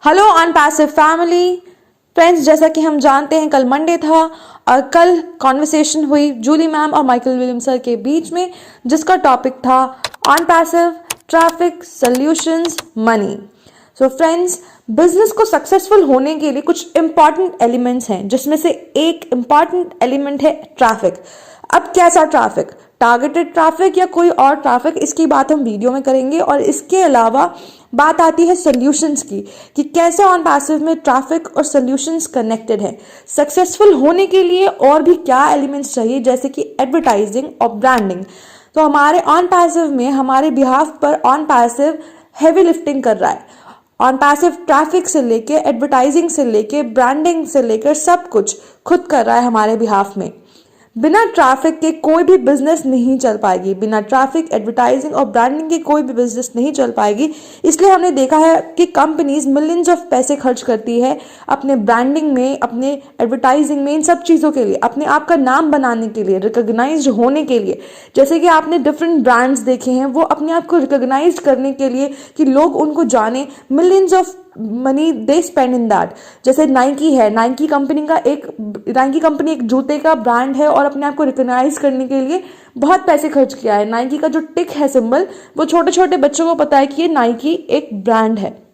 Hello अनपैसिव family friends, जैसा कि हम जानते हैं कल मंडे था और कल कॉन्वर्सेशन हुई जूली मैम और माइकल विलियम सर के बीच में, जिसका टॉपिक था अनपैसिव traffic solutions money. So friends, business को सक्सेसफुल होने के लिए कुछ इंपॉर्टेंट एलिमेंट्स हैं, जिसमें से एक इंपॉर्टेंट एलिमेंट है ट्रैफिक। अब कैसा ट्रैफिक, टारगेटेड ट्रैफिक या कोई और ट्रैफिक, इसकी बात हम वीडियो में करेंगे। और इसके अलावा बात आती है सॉल्यूशंस की कि कैसे ऑन पैसिव में ट्रैफिक और सॉल्यूशंस कनेक्टेड है। सक्सेसफुल होने के लिए और भी क्या एलिमेंट्स चाहिए, जैसे कि एडवर्टाइजिंग और ब्रांडिंग। तो हमारे ऑन पैसिव में हमारे बिहाफ पर ऑन पैसिव हैवी लिफ्टिंग कर रहा है। ऑन पैसिव ट्रैफिक से लेके एडवर्टाइजिंग से लेके ब्रांडिंग से लेकर सब कुछ खुद कर रहा है हमारे बिहाफ में। बिना ट्रैफिक के कोई भी बिजनेस नहीं चल पाएगी, बिना ट्रैफिक, एडवर्टाइजिंग और ब्रांडिंग के कोई भी बिजनेस नहीं चल पाएगी। इसलिए हमने देखा है कि कंपनीज मिलियंस ऑफ पैसे खर्च करती है अपने ब्रांडिंग में, अपने एडवर्टाइजिंग में, इन सब चीज़ों के लिए, अपने आप का नाम बनाने के लिए, रिकॉग्नाइज्ड होने के लिए। जैसे कि आपने डिफरेंट ब्रांड्स देखे हैं, वो अपने आप को रिकॉग्नाइज करने के लिए कि लोग उनको जाने, millions of money they spend in that. जैसे नाइकी है, नाइकी कंपनी एक जूते का ब्रांड है और अपने आप को रिकॉग्नाइज करने के लिए बहुत पैसे खर्च किया है। नाइकी का जो टिक है, सिंबल, वो छोटे छोटे बच्चों को पता है कि ये नाइकी एक ब्रांड है।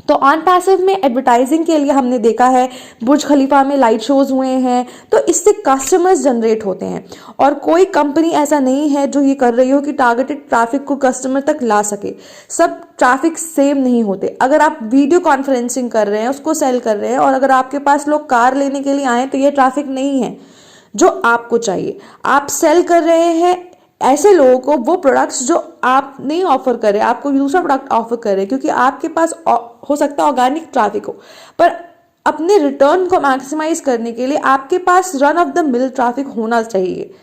तो ऑन पैसिव में एडवर्टाइजिंग के लिए हमने देखा है बुर्ज खलीफा में लाइट शोज हुए हैं, तो इससे कस्टमर्स जनरेट होते हैं। और कोई कंपनी ऐसा नहीं है जो ये कर रही हो कि टारगेटेड ट्रैफिक को कस्टमर तक ला सके। सब ट्रैफिक सेम नहीं होते। अगर आप वीडियो कॉन्फ्रेंसिंग कर रहे हैं, उसको सेल कर रहे हैं, और अगर आपके पास लोग कार लेने के लिए आए, तो ये ट्रैफिक नहीं है जो आपको चाहिए। आप सेल कर रहे हैं ऐसे लोगों को वो प्रोडक्ट्स जो आप नहीं ऑफर कर रहे, आपको दूसरा प्रोडक्ट ऑफर कर रहे, क्योंकि आपके पास हो सकता है ऑर्गेनिक ट्रैफिक हो, पर अपने रिटर्न को मैक्सिमाइज करने के लिए आपके पास run of the mill traffic होना चाहिए।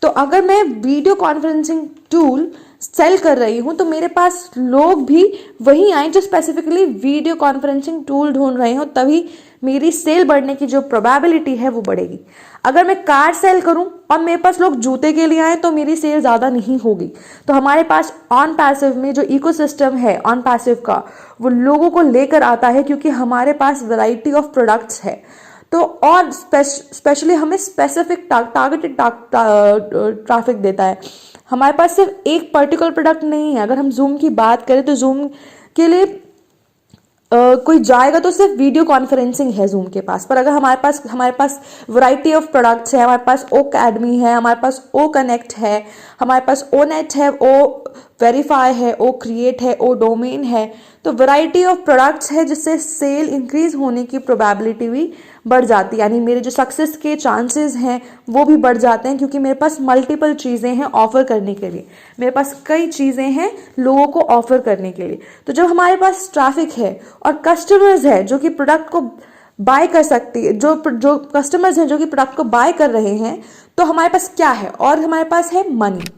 तो अगर मैं वीडियो कॉन्फ्रेंसिंग टूल सेल कर रही हूं, तो मेरे पास लोग भी वही आए जो स्पेसिफिकली वीडियो कॉन्फ्रेंसिंग टूल ढूंढ रहे हो, तभी मेरी सेल बढ़ने की जो प्रोबेबिलिटी है वो बढ़ेगी। अगर मैं कार सेल करूं और मेरे पास लोग जूते के लिए आए, तो मेरी सेल ज़्यादा नहीं होगी। तो हमारे पास ऑन पैसिव में जो इकोसिस्टम है ऑन पैसिव का, वो लोगों को लेकर आता है, क्योंकि हमारे पास वैरायटी ऑफ प्रोडक्ट्स है। तो और स्पेशली हमें स्पेसिफिक टारगेटेड ट्रैफिक देता है। हमारे पास सिर्फ एक पर्टिकुलर प्रोडक्ट नहीं है। अगर हम जूम की बात करें, तो जूम के लिए कोई जाएगा तो सिर्फ वीडियो कॉन्फ्रेंसिंग है जूम के पास। पर अगर हमारे पास वैरायटी ऑफ प्रोडक्ट्स है, हमारे पास ओ अकेडमी है, हमारे पास ओ कनेक्ट है, हमारे पास ओ नेट है, ओ वेरीफाई है, ओ क्रिएट है, ओ डोमेन है, तो वैरायटी ऑफ प्रोडक्ट्स है, जिससे सेल इंक्रीज होने की प्रोबेबिलिटी भी बढ़ जाती है। यानी मेरे जो सक्सेस के चांसेस हैं वो भी बढ़ जाते हैं, क्योंकि मेरे पास मल्टीपल चीज़ें हैं ऑफर करने के लिए, मेरे पास कई चीज़ें हैं लोगों को ऑफर करने के लिए। तो जब हमारे पास ट्रैफिक है और कस्टमर्स है जो कि प्रोडक्ट को बाय कर सकती है, जो कस्टमर्स हैं जो कि प्रोडक्ट को बाय कर रहे हैं, तो हमारे पास क्या है, और हमारे पास है मनी।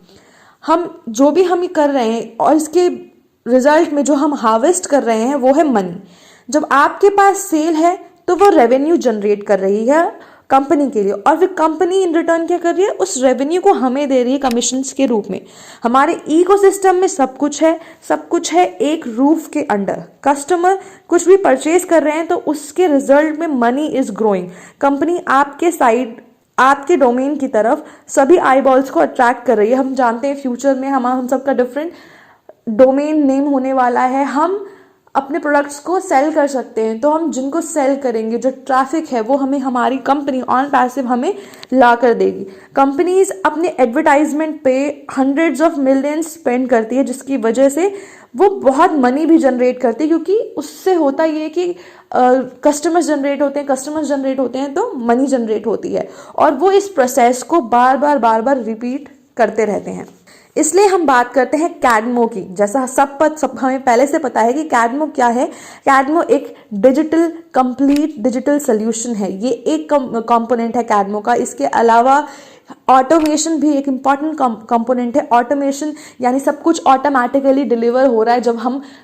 हम जो भी हम कर रहे हैं और इसके रिजल्ट में जो हम हार्वेस्ट कर रहे हैं वो है मनी। जब आपके पास सेल है तो वो रेवेन्यू जनरेट कर रही है कंपनी के लिए, और फिर कंपनी इन रिटर्न क्या कर रही है, उस रेवेन्यू को हमें दे रही है कमीशंस के रूप में। हमारे इकोसिस्टम में सब कुछ है एक रूफ के अंडर। कस्टमर कुछ भी परचेज कर रहे हैं तो उसके रिजल्ट में मनी इज ग्रोइंग। कंपनी आपके साइड, आपके डोमेन की तरफ सभी आईबॉल्स को अट्रैक्ट कर रही है। हम जानते हैं फ्यूचर में हम सबका डिफरेंट डोमेन नेम होने वाला है। हम अपने प्रोडक्ट्स को सेल कर सकते हैं, तो हम जिनको सेल करेंगे, जो ट्रैफिक है, वो हमें हमारी कंपनी ऑन पैसिव हमें ला कर देगी। कंपनीज अपने एडवर्टाइजमेंट पे हंड्रेड्स ऑफ मिलियंस स्पेंड करती है, जिसकी वजह से वो बहुत मनी भी जनरेट करती है, क्योंकि उससे होता ये है कि कस्टमर्स जनरेट होते हैं तो मनी जनरेट होती है, और वो इस प्रोसेस को बार बार रिपीट करते रहते हैं। इसलिए हम बात करते हैं कैडमो की। जैसा सब हमें पहले से पता है कि कैडमो क्या है। कैडमो एक कंप्लीट डिजिटल सोल्यूशन है। ये एक कंपोनेंट है कैडमो का। इसके अलावा ऑटोमेशन भी एक इम्पॉर्टेंट कंपोनेंट है। ऑटोमेशन यानी सब कुछ ऑटोमेटिकली डिलीवर हो रहा है। जब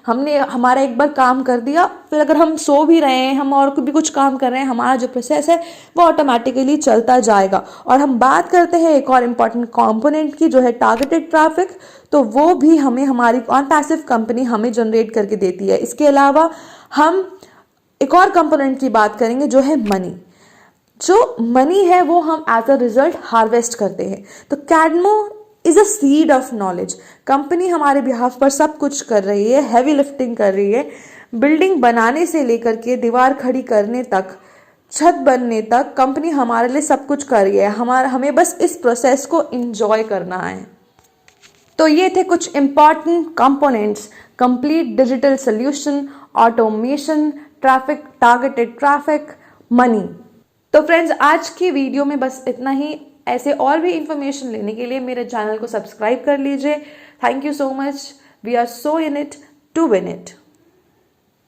हमने हमारा एक बार काम कर दिया, फिर अगर हम सो भी रहे हैं, हम और भी कुछ काम कर रहे हैं, हमारा जो प्रोसेस है वो ऑटोमेटिकली चलता जाएगा। और हम बात करते हैं एक और इम्पॉर्टेंट कंपोनेंट की, जो है टारगेटेड ट्रैफिक। तो वो भी हमें हमारी ऑन पैसिव कंपनी हमें जनरेट करके देती है। इसके अलावा हम एक और कंपोनेंट की बात करेंगे जो है मनी। जो मनी है वो हम एज अ रिजल्ट हार्वेस्ट करते हैं। तो कैडमो is a seed of knowledge. Company हमारे बिहाफ पर सब कुछ कर रही है, हैवी लिफ्टिंग कर रही है, बिल्डिंग बनाने से लेकर के दीवार खड़ी करने तक, छत बनने तक कंपनी हमारे लिए सब कुछ कर रही है। हमें बस इस प्रोसेस को इंजॉय करना है। तो ये थे कुछ important components: complete digital solution, automation, traffic, targeted traffic, money. तो फ्रेंड्स, आज की वीडियो में बस इतना ही। ऐसे और भी इंफॉर्मेशन लेने के लिए मेरे चैनल को सब्सक्राइब कर लीजिए। Thank you so much. We are so in it to win it.